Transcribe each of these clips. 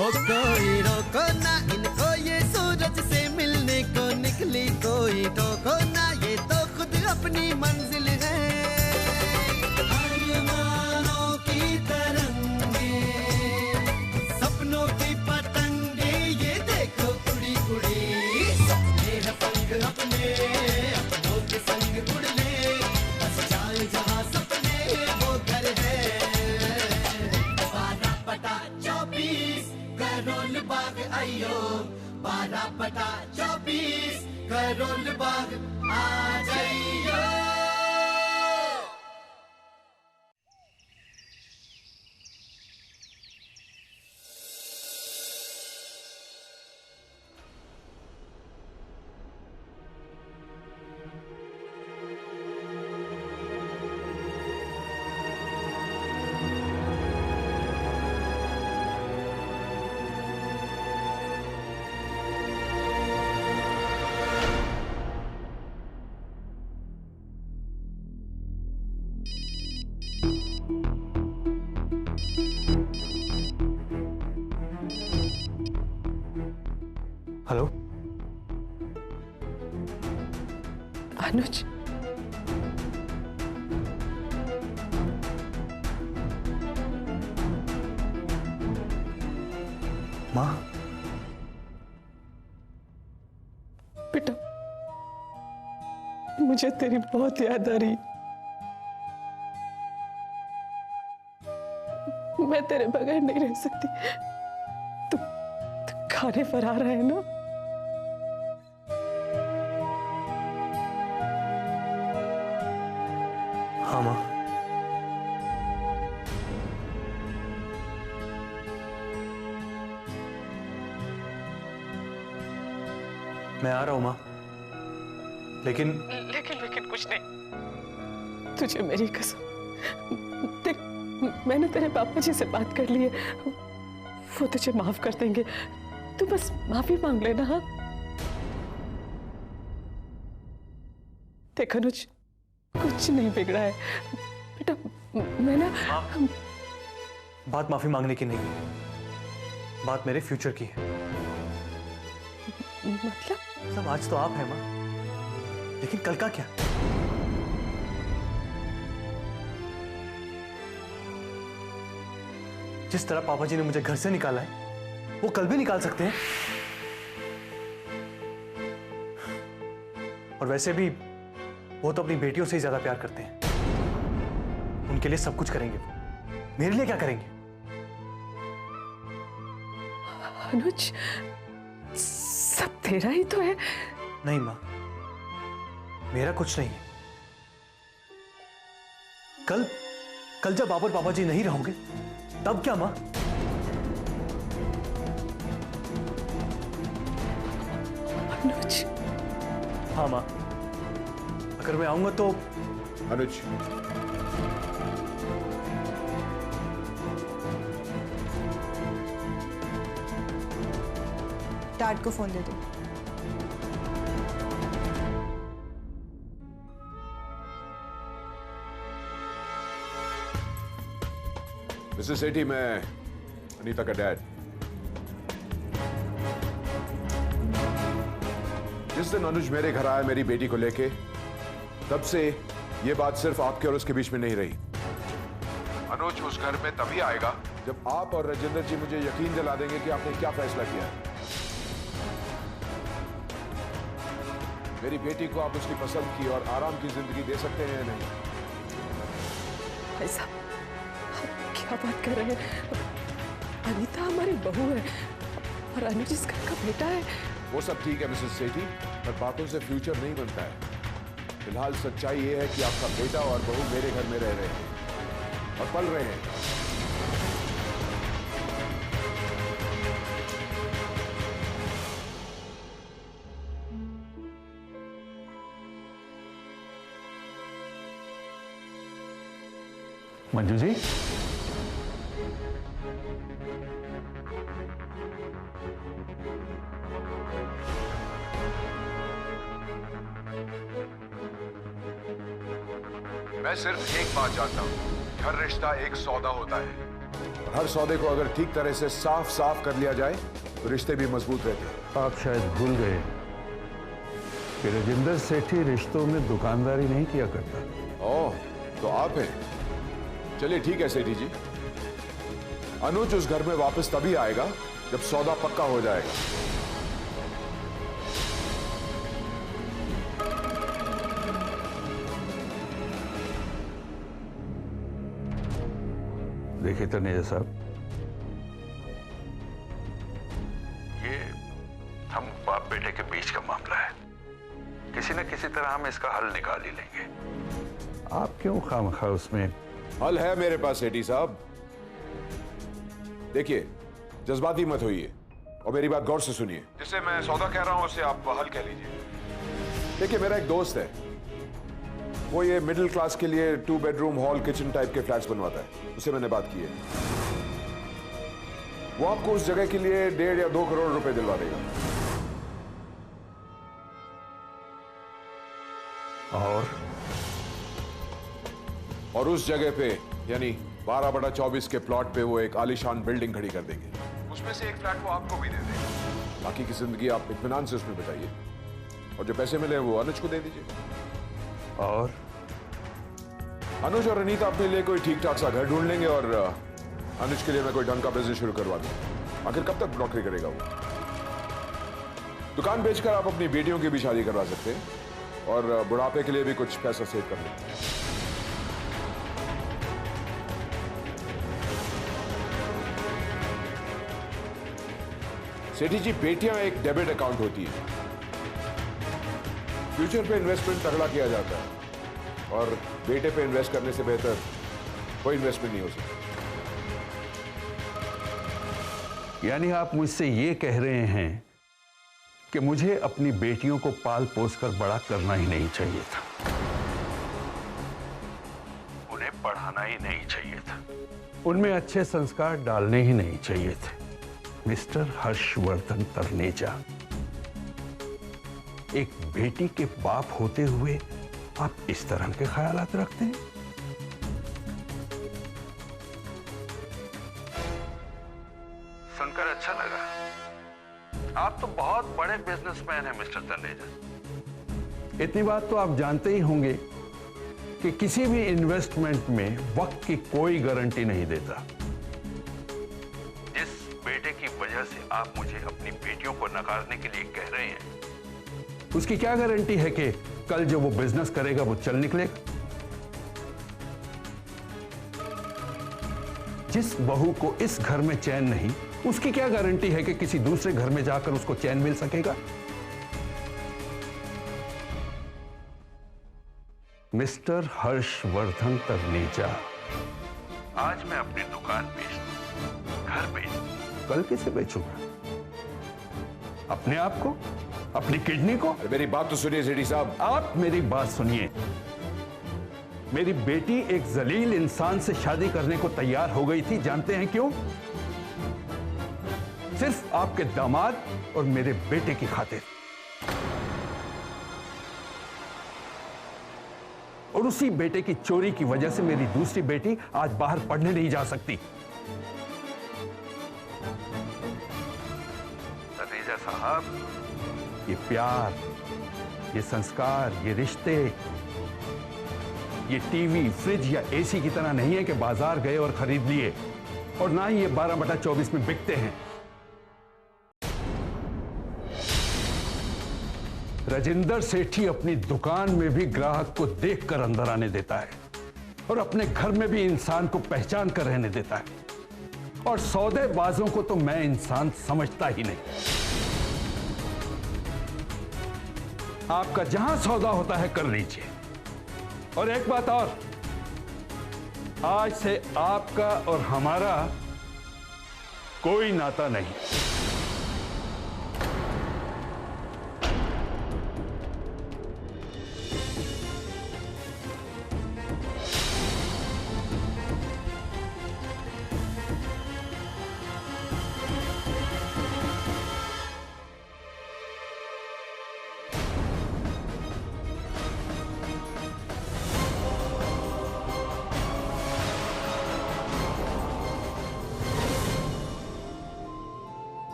ओ कोई रोको ना इनको, ये सूरज से मिलने को निकली, कोई टोको ना, ये तो खुद अपनी मंजिल है। अरमानों की तरंगे, सपनों की पतंगे, ये देखो उड़ी उड़ी, सपने हैं पंख अपने, अपनों के संग उड़ ले, बस जाए जहां सपने वो घर है। 12/24 करोल बाग आइयो, 12/24 करोल बाग आ जाइयो। हेलो अनुज, माँ। बेटा मुझे तेरी बहुत याद आ रही। मैं तेरे बगैर नहीं रह सकती। तू खाने पर आ रहा है ना? हाँ माँ। मैं आ रहा हूँ माँ, लेकिन कुछ नहीं। तुझे मेरी कसम, देख मैंने तेरे पापा जी से बात कर ली है, वो तुझे माफ कर देंगे। तू बस माफी मांग लेना। हाँ देख अनुज, कुछ नहीं बिगड़ा है बेटा। मैं ना बात माफी मांगने की नहीं है, बात मेरे फ्यूचर की है। मतलब आज तो आप हैं माँ, लेकिन कल का क्या? जिस तरह पापा जी ने मुझे घर से निकाला है, वो कल भी निकाल सकते हैं। और वैसे भी वो तो अपनी बेटियों से ही ज्यादा प्यार करते हैं। उनके लिए सब कुछ करेंगे वो, मेरे लिए क्या करेंगे? अनुज, सब तेरा ही तो है। नहीं माँ, मेरा कुछ नहीं है। कल जब आप और पापा जी नहीं रहोगे तब क्या माँ? अनुज। हाँ माँ, अगर मैं आऊंगा तो। अनुज, डैड को फोन दे दो। मिसेस सेठी, मैं अनीता का डैड। जिस दिन अनुज मेरे घर आया मेरी बेटी को लेके, तब से ये बात सिर्फ आपके और उसके बीच में नहीं रही। अनुज उस घर में तभी आएगा जब आप और राजेंद्र जी मुझे यकीन दिला देंगे कि आपने क्या फैसला किया है। मेरी बेटी को आप उसकी पसंद की और आराम की जिंदगी दे सकते हैं या नहीं? ऐसा क्या बात कर रहे हैं? अनीता हमारी बहू है और अनुज इस घर का बेटा है। वो सब ठीक है मिसेस सेठी, पर बातों से फ्यूचर नहीं बनता है। फिलहाल सच्चाई ये है कि आपका बेटा और बहू मेरे घर में रह रहे हैं और पल रहे हैं। मंजू जी, मैं सिर्फ एक बात जानता हूं, हर रिश्ता एक सौदा होता है। और हर सौदे को अगर ठीक तरह से साफ साफ कर लिया जाए तो रिश्ते भी मजबूत रहते हैं। आप शायद भूल गए कि राजेंद्र सेठी रिश्तों में दुकानदारी नहीं किया करता। ओह, तो आप हैं। चलिए ठीक है सेठी जी, अनुज उस घर में वापस तभी आएगा जब सौदा पक्का हो जाएगा। देखिए तनेजा साहब, ये हम बाप बेटे के बीच का मामला है। किसी न किसी तरह हम इसका हल निकाल ही लेंगे। आप क्यों खामखा उसमें? हल है मेरे पास सेठी साहब। देखिए, जज्बाती मत होइए और मेरी बात गौर से सुनिए। जिससे मैं सौदा कह रहा हूं उसे आप हल कह लीजिए। देखिए, मेरा एक दोस्त है, वो ये मिडिल क्लास के लिए 2 बेडरूम हॉल किचन टाइप के फ्लैट्स बनवाता है। उससे मैंने बात की है, वो आपको उस जगह के लिए 1.5 या 2 करोड़ रुपए दिलवा देगा। और उस जगह पे यानी 12/24 के प्लॉट पे वो एक आलीशान बिल्डिंग खड़ी कर देंगे। उसमें से एक फ्लैट वो आपको भी दे देंगे। बाकी की जिंदगी आप इत्मीनान से उसमें बिताइए और जो पैसे मिले वो अनुज को दे दीजिए। और अनुज और अनीता अपने लिए कोई ठीक ठाक सा घर ढूंढ लेंगे और अनुज के लिए मैं कोई ढंग का बिजनेस शुरू करवा दूंगा। आखिर कब तक नौकरी करेगा वो? दुकान बेचकर आप अपनी बेटियों की भी शादी करवा सकते हैं और बुढ़ापे के लिए भी कुछ पैसा सेव कर लेंगे। सेठी जी, बेटियां एक डेबिट अकाउंट होती है। फ्यूचर पे इन्वेस्टमेंट तगड़ा किया जाता है और बेटे पे इन्वेस्ट करने से बेहतर कोई इन्वेस्टमेंट नहीं हो सकता। यानी आप मुझसे ये कह रहे हैं कि मुझे अपनी बेटियों को पाल पोस कर बड़ा करना ही नहीं चाहिए था, उन्हें पढ़ाना ही नहीं चाहिए था, उनमें अच्छे संस्कार डालने ही नहीं चाहिए थे। मिस्टर हर्षवर्धन तनेजा, एक बेटी के बाप होते हुए आप इस तरह के ख्यालात रखते हैं? सुनकर अच्छा लगा। आप तो बहुत बड़े बिजनेसमैन हैं मिस्टर तनेजा। इतनी बात तो आप जानते ही होंगे कि किसी भी इन्वेस्टमेंट में वक्त की कोई गारंटी नहीं देता। जिस बेटे की वजह से आप मुझे अपनी बेटियों को नकारने के लिए कह रहे हैं, उसकी क्या गारंटी है कि कल जो वो बिजनेस करेगा वो चल निकलेगा? जिस बहू को इस घर में चैन नहीं, उसकी क्या गारंटी है कि किसी दूसरे घर में जाकर उसको चैन मिल सकेगा? मिस्टर हर्षवर्धन तनेजा, आज मैं अपनी दुकान बेच दूं, घर बेच दूं, कल किसे बेचूंगा? अपने आप को, अपनी किडनी को? मेरी बात तो सुनिए सेठी साहब। आप मेरी बात सुनिए। मेरी बेटी एक जलील इंसान से शादी करने को तैयार हो गई थी, जानते हैं क्यों? सिर्फ आपके दामाद और मेरे बेटे की खातिर। और उसी बेटे की चोरी की वजह से मेरी दूसरी बेटी आज बाहर पढ़ने नहीं जा सकती। तनेजा साहब, ये प्यार, ये संस्कार, ये रिश्ते, ये टीवी, फ्रिज या एसी की तरह नहीं है कि बाजार गए और खरीद लिए, और ना ही ये 12/24 में बिकते हैं। राजेंद्र सेठी अपनी दुकान में भी ग्राहक को देखकर अंदर आने देता है और अपने घर में भी इंसान को पहचान कर रहने देता है, और सौदेबाजों को तो मैं इंसान समझता ही नहीं। आपका जहां सौदा होता है कर लीजिए। और एक बात और, आज से आपका और हमारा कोई नाता नहीं।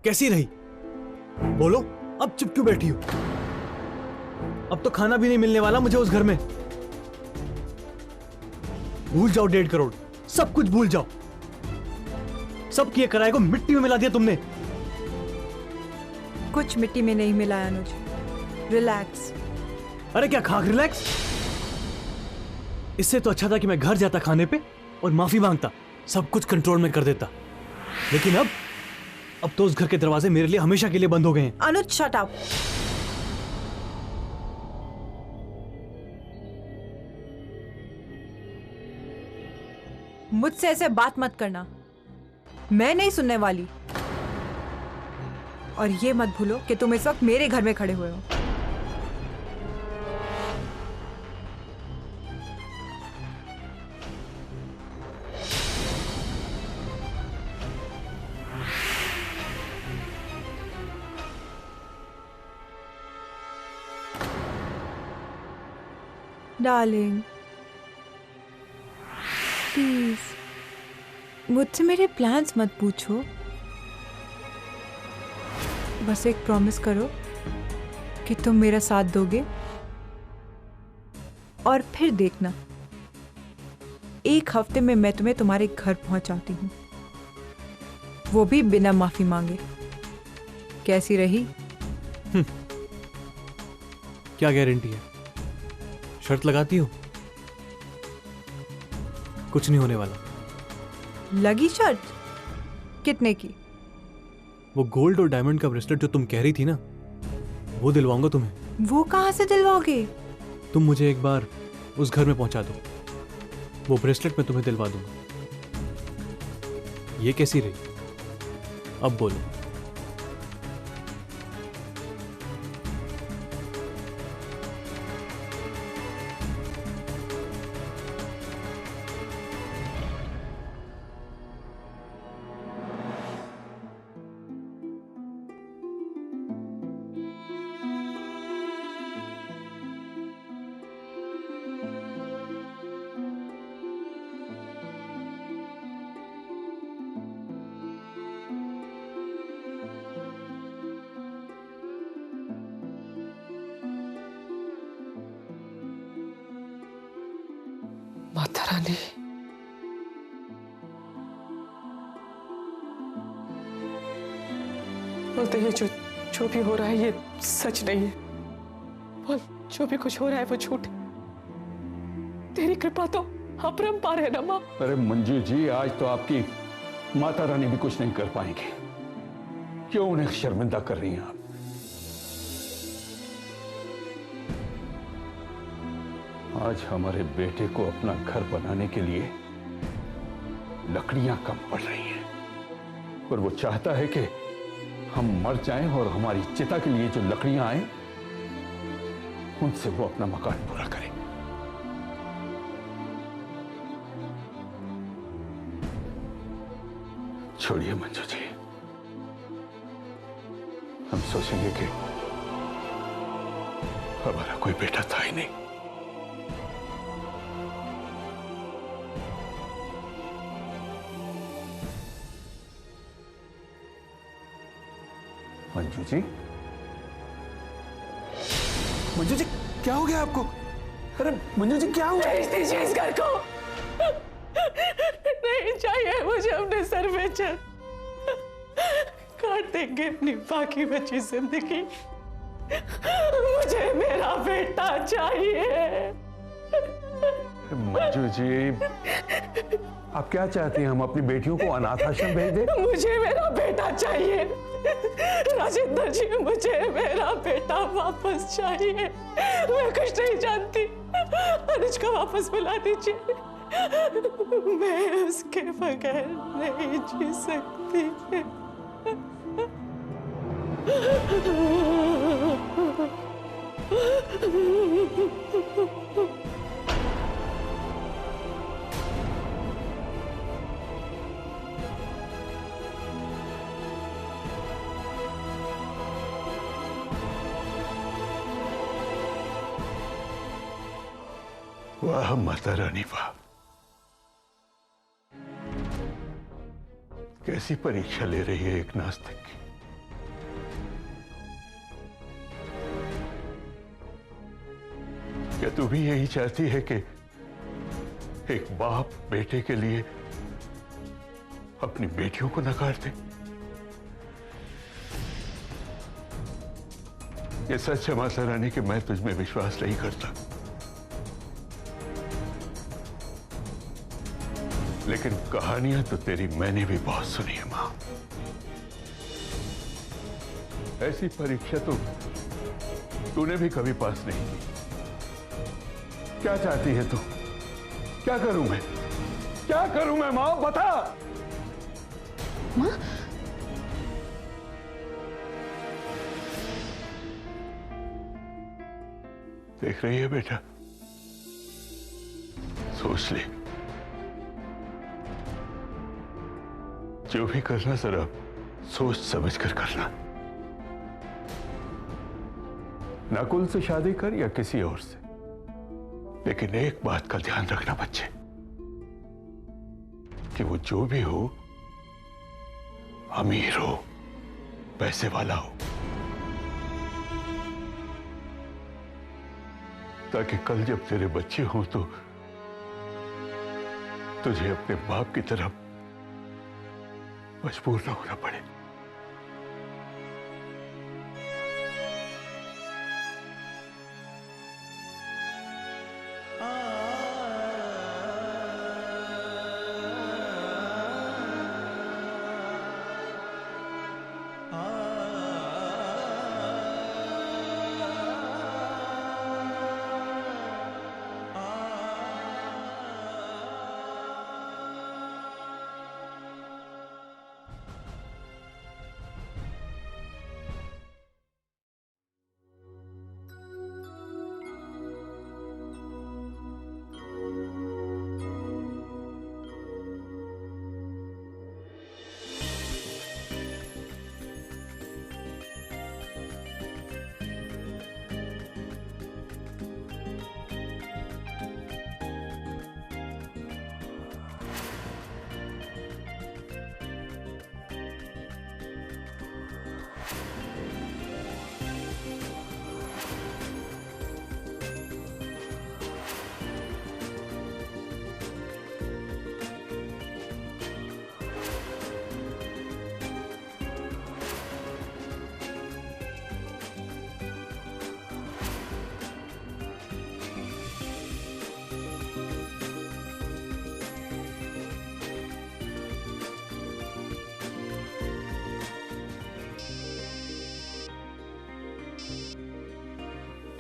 कैसी रही? बोलो, अब चुप क्यों बैठी हो? अब तो खाना भी नहीं मिलने वाला मुझे उस घर में। भूल जाओ 1.5 करोड़, सब कुछ भूल जाओ। सब किए कराए को मिट्टी में मिला दिया तुमने। कुछ मिट्टी में नहीं मिला अनुज, रिलैक्स। अरे क्या खाक रिलैक्स? इससे तो अच्छा था कि मैं घर जाता खाने पे और माफी मांगता, सब कुछ कंट्रोल में कर देता। लेकिन अब तो उस घर के दरवाजे मेरे लिए हमेशा के लिए बंद हो गए हैं। अनुज शट अप। मुझसे ऐसे बात मत करना, मैं नहीं सुनने वाली। और ये मत भूलो कि तुम इस वक्त मेरे घर में खड़े हुए हो। डार्लिंग प्लीज मुझसे मेरे प्लान्स मत पूछो। बस एक प्रॉमिस करो कि तुम मेरा साथ दोगे, और फिर देखना 1 हफ्ते में मैं तुम्हें तुम्हारे घर पहुंचाती हूँ, वो भी बिना माफी मांगे। कैसी रही? क्या गारंटी है? शर्त लगाती हो? कुछ नहीं होने वाला। लगी शर्त? कितने की? वो गोल्ड और डायमंड का ब्रेसलेट जो तुम कह रही थी ना, वो दिलवाऊंगा तुम्हें। वो कहां से दिलवाओगे? तुम मुझे एक बार उस घर में पहुंचा दो, वो ब्रेसलेट मैं तुम्हें दिलवा दूंगा। ये कैसी रही? अब बोलो। माता रानी, बोलते ये जो भी हो रहा है ये सच नहीं है। बोल, जो भी कुछ हो रहा है वो झूठ है। तेरी कृपा तो अपरंपार है ना माँ। अरे मंजू जी, आज तो आपकी माता रानी भी कुछ नहीं कर पाएंगे। क्यों उन्हें शर्मिंदा कर रही हैं आप? आज हमारे बेटे को अपना घर बनाने के लिए लकड़ियां कम पड़ रही हैं, और वो चाहता है कि हम मर जाएं और हमारी चिता के लिए जो लकड़ियां आए उनसे वो अपना मकान पूरा करे। छोड़िए मंजू जी, हम सोचेंगे कि हमारा कोई बेटा था ही नहीं। मंजू जी, मंजू जी, क्या हो गया आपको? अरे मंजू जी, क्या हुआ? भेज दीजिए इस घर को। नहीं चाहिए मुझे अपने सर पे छत। काट देंगे अपनी बाकी बची जिंदगी। मुझे मेरा बेटा चाहिए। मंजू जी, आप क्या चाहती हैं? हम अपनी बेटियों को अनाथ आश्रम भेज दें? मुझे मेरा बेटा चाहिए राजेंद्र जी, मुझे मेरा बेटा वापस चाहिए। मैं कुछ नहीं जानती, अनुज को वापस बुला दीजिए। मैं उसके बगैर नहीं जी सकती। वाह माता रानी वाह, कैसी परीक्षा ले रही है एक नास्तिक की। क्या तू भी यही चाहती है कि एक बाप बेटे के लिए अपनी बेटियों को नकार दे? ये सच है माता रानी कि मैं तुझमें विश्वास नहीं करता, लेकिन कहानियां तो तेरी मैंने भी बहुत सुनी है मां। ऐसी परीक्षा तो तूने भी कभी पास नहीं की। क्या चाहती है तू? क्या करूं मैं? क्या करूं मैं मां, बता। मां, देख रही है बेटा, सोच ले, जो भी करना जरा सोच समझ कर करना। नकुल से शादी कर या किसी और से, लेकिन एक बात का ध्यान रखना बच्चे, कि वो जो भी हो अमीर हो, पैसे वाला हो, ताकि कल जब तेरे बच्चे हों तो तुझे अपने बाप की तरफ मजबूर ना होना पड़े।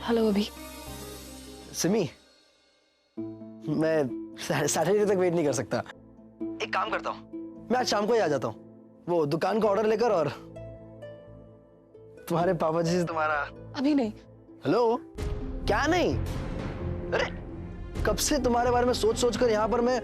हेलो अभी। सिमी, मैं सैटरडे तक वेट नहीं कर सकता। एक काम करता हूँ, मैं आज शाम को ही आ जाता हूँ, वो दुकान का ऑर्डर लेकर, और तुम्हारे पापा जी से तुम्हारा। अभी नहीं। हेलो, क्या नहीं? अरे कब से तुम्हारे बारे में सोच सोच कर यहाँ पर मैं,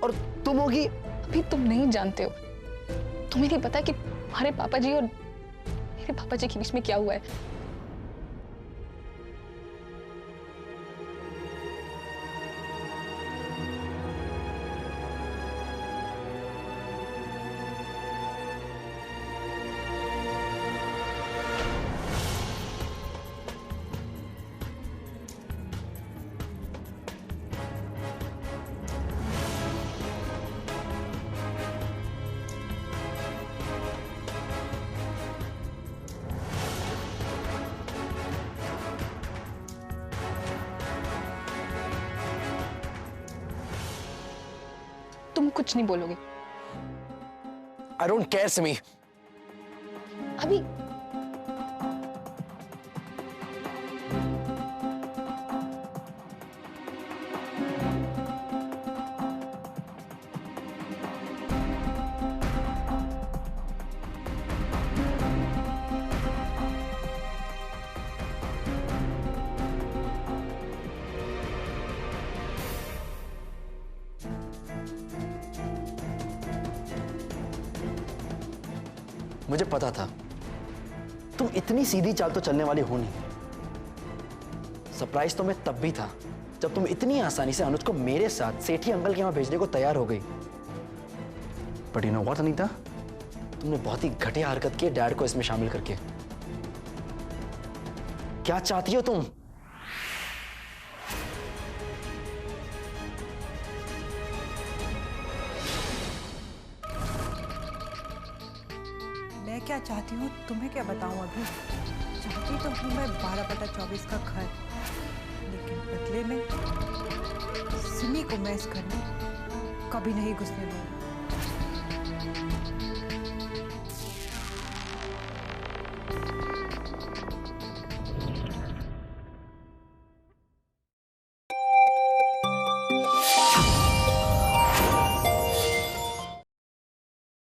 और तुम होगी। अभी तुम नहीं जानते हो, तुम्हें नहीं पता कि हमारे पापा जी और मेरे पापा जी के बीच में क्या हुआ है। तुम कुछ नहीं बोलोगे। I don't care Simi. अभी मुझे पता था तुम इतनी सीधी चाल तो चलने वाली हो नहीं। सरप्राइज तो मैं तब भी था जब तुम इतनी आसानी से अनुज को मेरे साथ सेठी अंकल के यहां भेजने को तैयार हो गई। But you know what Anita, तुमने बहुत ही घटिया हरकत की डैड को इसमें शामिल करके। क्या चाहती हो तुम? मैं क्या चाहती हूँ तुम्हें क्या बताऊँ अभी। चाहती तो हूँ मैं 12/24 का घर, लेकिन बदले में सिमी को मैं इस घर में कभी नहीं घुसने दूंगी।